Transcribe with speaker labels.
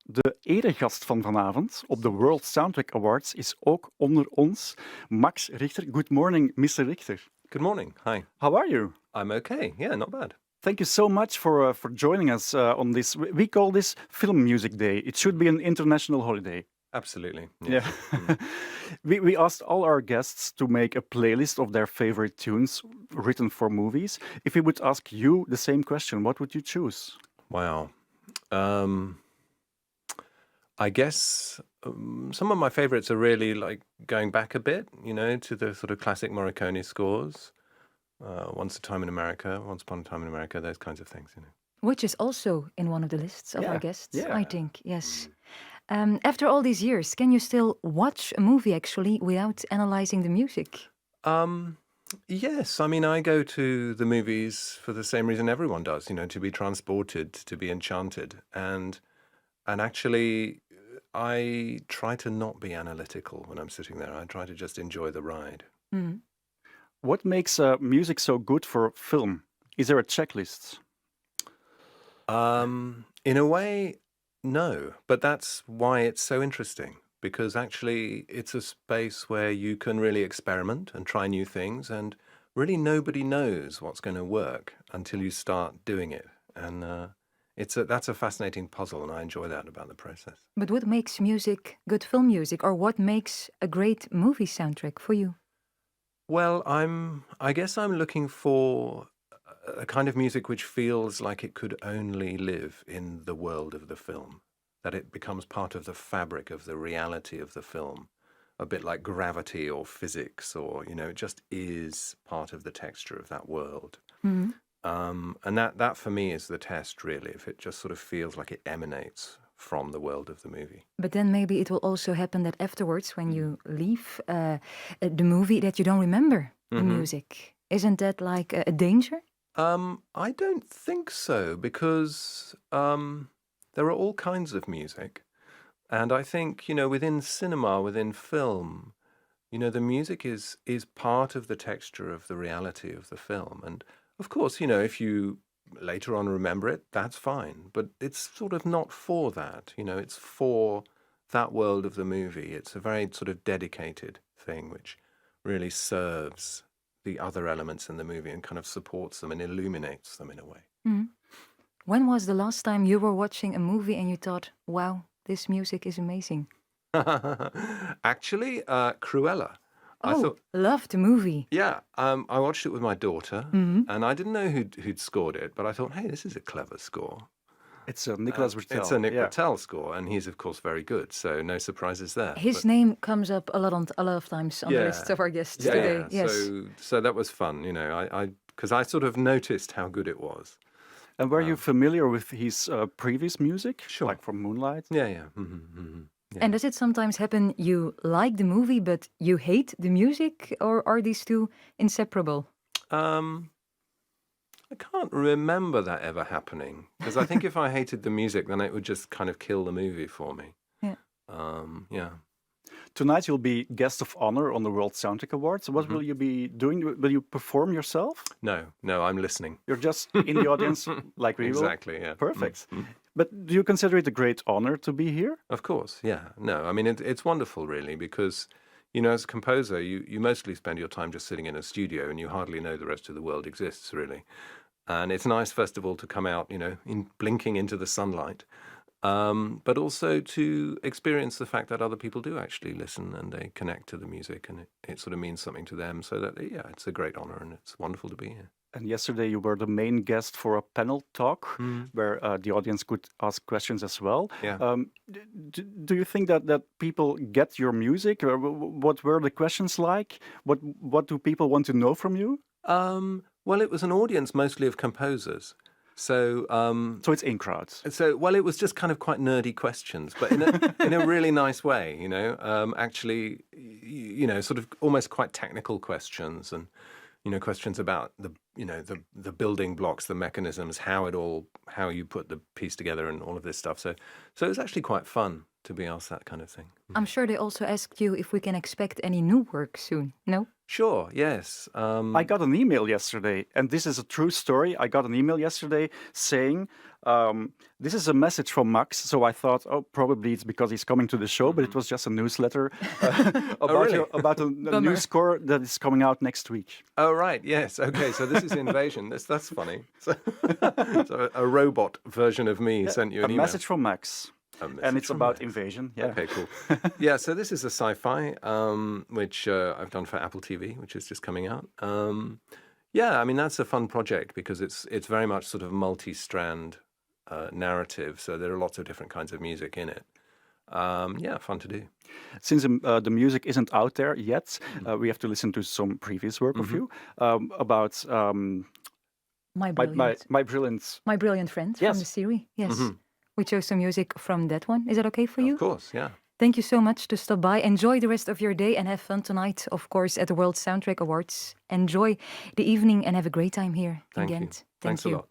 Speaker 1: De eregast van vanavond op de World Soundtrack Awards is ook onder ons. Max Richter. Good morning, Mr. Richter.
Speaker 2: Good morning. Hi.
Speaker 1: How are you?
Speaker 2: I'm okay. Yeah, not bad.
Speaker 1: Thank you so much for joining us on this. We call this Film Music Day. It should be an international holiday.
Speaker 2: Absolutely.
Speaker 1: Yeah. We asked all our guests to make a playlist of their favorite tunes written for movies. If we would ask you the same question, what would you choose?
Speaker 2: Wow. I guess some of my favorites are really like going back a bit, to the sort of classic Morricone scores. Once Upon a Time in America, those kinds of things,
Speaker 3: Which is also in one of the lists of our guests,
Speaker 1: yeah.
Speaker 3: I think, yes. After all these years, can you still watch a movie actually without analyzing the music?
Speaker 2: Yes. I mean, I go to the movies for the same reason everyone does, to be transported, to be enchanted. And actually, I try to not be analytical when I'm sitting there. I try to just enjoy the ride.
Speaker 3: Mm.
Speaker 1: What makes music so good for film? Is there a checklist?
Speaker 2: In a way, no. But that's why it's so interesting. Because actually, it's a space where you can really experiment and try new things. And really nobody knows what's going to work until you start doing it. And that's a fascinating puzzle, and I enjoy that about the process.
Speaker 3: But what makes music good film music, or what makes a great movie soundtrack for you?
Speaker 2: Well, I guess I'm looking for a kind of music which feels like it could only live in the world of the film, that it becomes part of the fabric of the reality of the film, a bit like gravity or physics, or, it just is part of the texture of that world.
Speaker 3: Mm-hmm.
Speaker 2: And that for me is the test, really, if it just sort of feels like it emanates from the world of the movie.
Speaker 3: But then maybe it will also happen that afterwards, when you leave the movie, that you don't remember the music. Isn't that like a danger?
Speaker 2: I don't think so, because there are all kinds of music. And I think, within cinema, within film, the music is part of the texture of the reality of the film. And of course, if you later on remember it, that's fine. But it's sort of not for that, it's for that world of the movie. It's a very sort of dedicated thing which really serves the other elements in the movie and kind of supports them and illuminates them in a way.
Speaker 3: Mm-hmm. When was the last time you were watching a movie and you thought, wow, this music is amazing?
Speaker 2: Actually, Cruella.
Speaker 3: Loved the movie.
Speaker 2: Yeah, I watched it with my daughter, and I didn't know who'd scored it, but I thought, hey, this is a clever score.
Speaker 1: It's a Nicolas Britell.
Speaker 2: It's a Nick Britell score, and he's, of course, very good, so no surprises there.
Speaker 3: His name comes up a lot of times on the list of our guests today.
Speaker 2: Yeah.
Speaker 3: Yes.
Speaker 2: So that was fun, because I sort of noticed how good it was.
Speaker 1: And were you familiar with his previous music?
Speaker 2: Sure.
Speaker 1: Like from Moonlight?
Speaker 2: Yeah. Yeah.
Speaker 3: And does it sometimes happen you like the movie, but you hate the music, or are these two inseparable?
Speaker 2: I can't remember that ever happening, because I think if I hated the music, then it would just kind of kill the movie for me.
Speaker 3: Yeah.
Speaker 2: Yeah.
Speaker 1: Tonight you'll be guest of honor on the World Soundtrack Awards. What will you be doing? Will you perform yourself?
Speaker 2: No, I'm listening.
Speaker 1: You're just in the audience like we will?
Speaker 2: Exactly, yeah.
Speaker 1: Perfect. But do you consider it a great honor to be here?
Speaker 2: Of course, yeah. No, I mean, it's wonderful, really, because, as a composer, you mostly spend your time just sitting in a studio and you hardly know the rest of the world exists, really. And it's nice, first of all, to come out, blinking into the sunlight, but also to experience the fact that other people do actually listen and they connect to the music, and it sort of means something to them. So that, yeah, it's a great honor and it's wonderful to be here.
Speaker 1: And yesterday you were the main guest for a panel talk where the audience could ask questions as well.
Speaker 2: Yeah.
Speaker 1: Do you think that people get your music? Or what were the questions like? What do people want to know from you?
Speaker 2: Well, it was an audience mostly of composers. So
Speaker 1: it's in crowds.
Speaker 2: Well, it was just kind of quite nerdy questions, but in a really nice way, actually, sort of almost quite technical questions, and questions about the building blocks, the mechanisms, how you put the piece together, and all of this stuff. So it was actually quite fun to be asked that kind of thing.
Speaker 3: I'm sure they also asked you if we can expect any new work soon. No?
Speaker 2: Sure, yes.
Speaker 1: I got an email yesterday, and this is a true story. I got an email yesterday saying, this is a message from Max. So I thought, oh, probably it's because he's coming to the show, but it was just a newsletter about a new score that is coming out next week.
Speaker 2: Oh, right, yes. Okay, so this is Invasion. That's funny. So a robot version of me sent you an email.
Speaker 1: A message from Max. And it's about Invasion. Yeah.
Speaker 2: Okay, cool. Yeah, so this is a sci-fi, which I've done for Apple TV, which is just coming out. Yeah, I mean, that's a fun project because it's very much sort of multi-strand narrative. So there are lots of different kinds of music in it. Yeah, fun to do.
Speaker 1: Since the music isn't out there yet, we have to listen to some previous work of you about
Speaker 3: My Brilliant Friend from the series. Yes. We chose some music from that one. Is that okay for you?
Speaker 2: Of course, yeah.
Speaker 3: Thank you so much to stop by. Enjoy the rest of your day and have fun tonight, of course, at the World Soundtrack Awards. Enjoy the evening and have a great time here in Ghent.
Speaker 2: Thanks a lot.